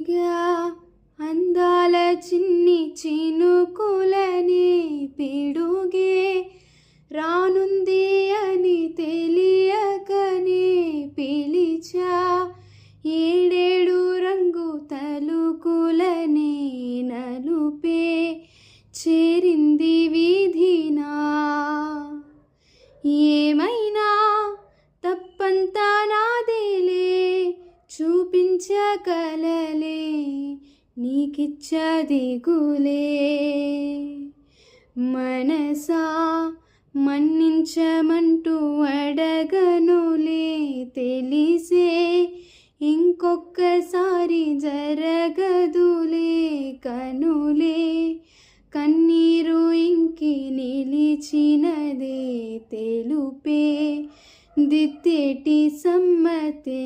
అడిగా అందాల చిన్ని చినుకులనే పిడుగే రానుంది అని తెలియకనే పిలిచా ఏడేడు రంగు తలుకులనే నలుపే చేరింది వీధినా ఏమైనా తప్పంతా నాదేలే చూపించగలలే నీకిచ్చదిగులే మనసా మన్నించమంటూ అడగనులే తెలిసే ఇంకొక్కసారి జరగదులే కనులే కన్నీరు ఇంకి నిలిచినదే తెలుపే దిద్దేటి సమ్మతే